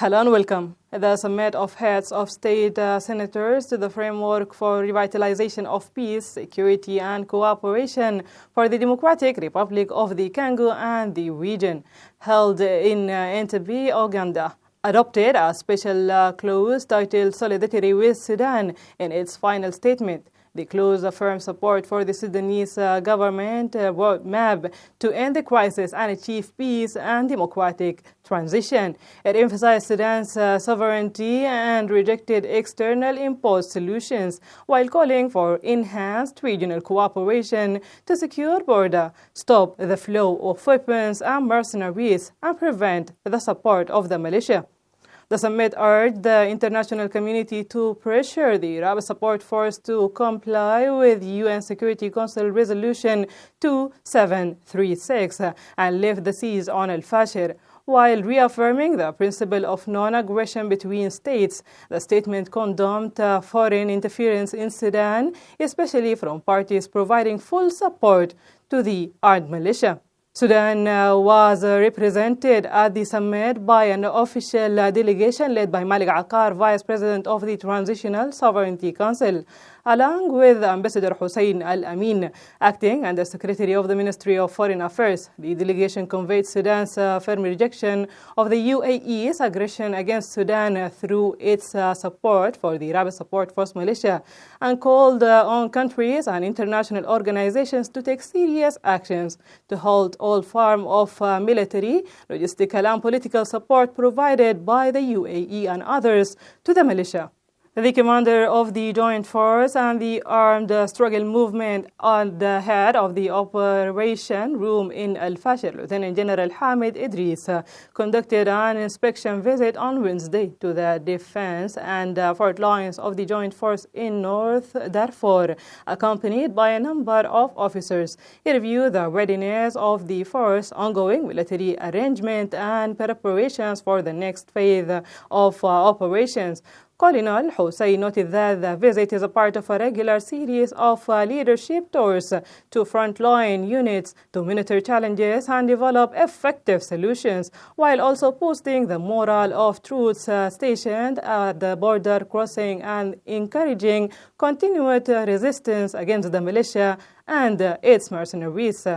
Hello and welcome. The summit of heads of state senators to the framework for revitalization of peace, security and cooperation for the Democratic Republic of the Congo and the region, held in Entebbe, Uganda, adopted a special clause titled Solidarity with Sudan in its final statement. The clause affirms support for the Sudanese government roadmap to end the crisis and achieve peace and democratic transition. It emphasized Sudan's sovereignty and rejected external imposed solutions while calling for enhanced regional cooperation to secure border, stop the flow of weapons and mercenaries, and prevent the support of the militia. The summit urged the international community to pressure the Rapid Support Force to comply with UN Security Council Resolution 2736 and lift the siege on al-Fashir. While reaffirming the principle of non-aggression between states, the statement condemned foreign interference in Sudan, especially from parties providing full support to the armed militia. Sudan was represented at the summit by an official delegation led by Malik Aqar, Vice President of the Transitional Sovereignty Council, along with Ambassador Hussein Al-Amin, acting Under Secretary of the Ministry of Foreign Affairs. The delegation conveyed Sudan's firm rejection of the UAE's aggression against Sudan through its support for the Rapid Support Force militia and called on countries and international organizations to take serious actions to halt all form of military, logistical and political support provided by the UAE and others to the militia. The commander of the joint force and the armed struggle movement on the head of the operation room in al-Fashir, Lieutenant General Hamid Idris, conducted an inspection visit on Wednesday to the defense and front lines of the joint force in North Darfur, accompanied by a number of officers. He reviewed the readiness of the force, ongoing military arrangement and preparations for the next phase of operations. Colonel Hussein noted that the visit is a part of a regular series of leadership tours to frontline units to monitor challenges and develop effective solutions, while also boosting the morale of troops stationed at the border crossing and encouraging continued resistance against the militia and its mercenaries.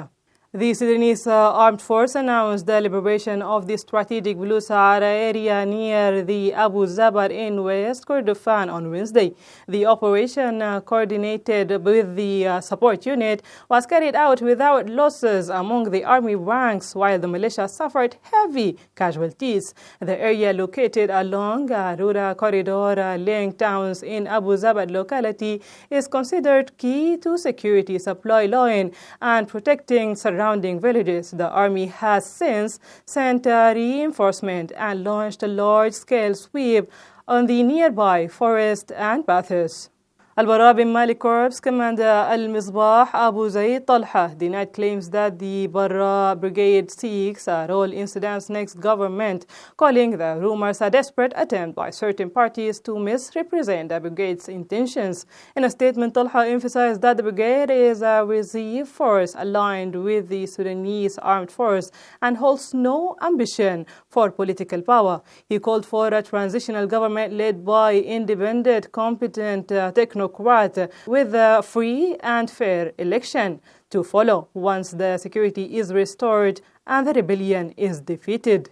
The Sudanese armed force announced the liberation of the strategic Blue Sahara area near the Abu Zabar in West Kordofan on Wednesday. The operation, coordinated with the support unit, was carried out without losses among the army ranks, while the militia suffered heavy casualties. The area, located along a rural corridor linked towns in Abu Zabar locality, is considered key to security supply line and protecting surrounding villages. The army has since sent reinforcement and launched a large-scale sweep on the nearby forest and paths. Al-Bara bin Malik Corps Commander Al-Misbah Abu Zaid Talha denied claims that the Barra Brigade seeks a role in Sudan's next government, calling the rumors a desperate attempt by certain parties to misrepresent the brigade's intentions. In a statement, Talha emphasized that the brigade is a reserve force aligned with the Sudanese armed force and holds no ambition for political power. He called for a transitional government led by independent, competent technocrats with a free and fair election to follow once the security is restored and the rebellion is defeated.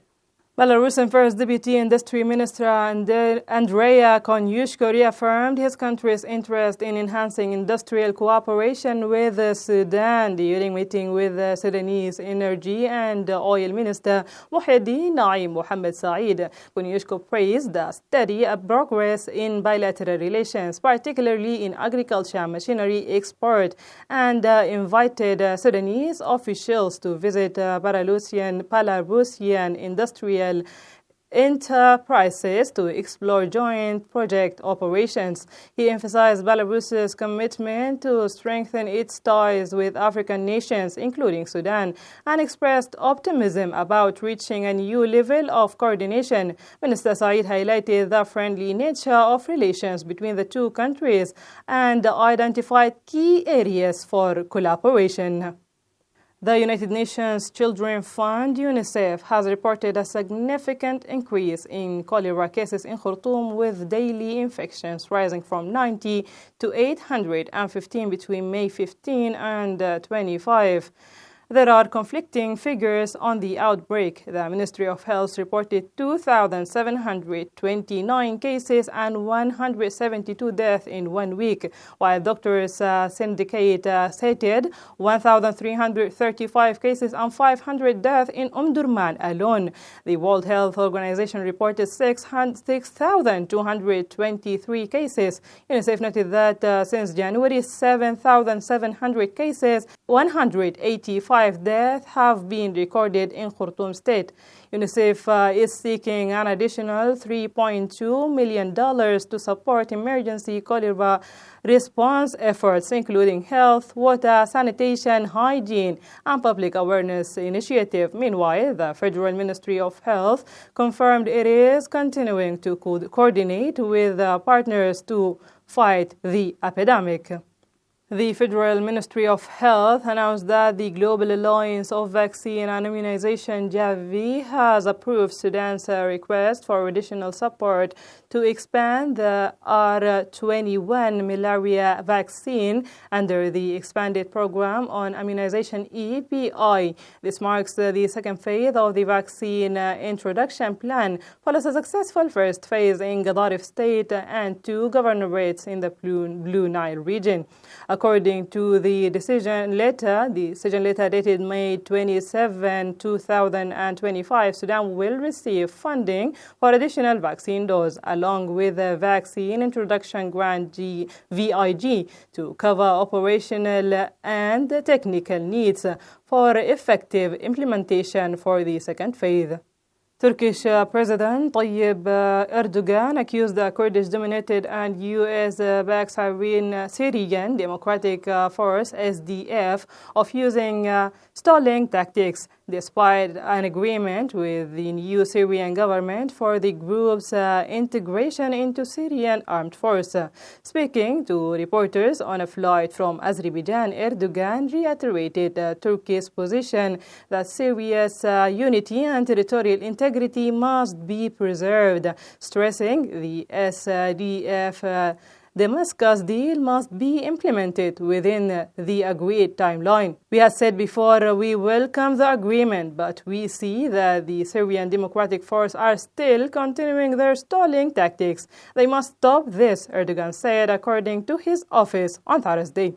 Belarusian First Deputy Industry Minister Andrea Konyushko reaffirmed his country's interest in enhancing industrial cooperation with Sudan during meeting with the Sudanese Energy and Oil Minister Muhyiddin Naim Mohammed Saeed. Konyushko praised the steady progress in bilateral relations, particularly in agriculture machinery export, and invited Sudanese officials to visit Belarusian industrial enterprises to explore joint project operations. He emphasized Belarus's commitment to strengthen its ties with African nations, including Sudan, and expressed optimism about reaching a new level of coordination. Minister Saeed highlighted the friendly nature of relations between the two countries and identified key areas for collaboration. The United Nations Children's Fund, UNICEF, has reported a significant increase in cholera cases in Khartoum, with daily infections rising from 90 to 815 between May 15 and 25. There are conflicting figures on the outbreak. The Ministry of Health reported 2,729 cases and 172 deaths in 1 week, while Doctors Syndicate cited 1,335 cases and 500 deaths in Durman alone. The World Health Organization reported 6,223 cases. UNICEF noted that since January, 7,700 cases, 185 deaths have been recorded in Khartoum state. UNICEF is seeking an additional $3.2 million to support emergency cholera response efforts, including health, water, sanitation, hygiene, and public awareness initiative. Meanwhile, the Federal Ministry of Health confirmed it is continuing to coordinate with partners to fight the epidemic. The Federal Ministry of Health announced that the Global Alliance of Vaccine and Immunization (GAVI) has approved Sudan's request for additional support to expand the R21 malaria vaccine under the expanded program on immunization EPI. This marks the second phase of the vaccine introduction plan, follows a successful first phase in Gadaref State and 2 governorates in the Blue Nile region. According to the decision letter dated May 27, 2025, Sudan will receive funding for additional vaccine doses, along with a vaccine introduction grant VIG, to cover operational and technical needs for effective implementation for the second phase. Turkish President Tayyip Erdogan accused the Kurdish-dominated and U.S.-backed Syrian Democratic Force (SDF) of using stalling tactics, despite an agreement with the new Syrian government for the group's integration into Syrian armed forces. Speaking to reporters on a flight from Azerbaijan, Erdogan reiterated Turkey's position that Syria's unity and territorial integrity must be preserved, stressing the SDF Damascus deal must be implemented within the agreed timeline. We have said before, we welcome the agreement, but we see that the Syrian Democratic Force are still continuing their stalling tactics. They must stop this, Erdogan said, according to his office on Thursday.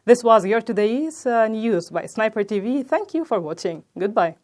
This was your today's news by Sniper TV. Thank you for watching. Goodbye.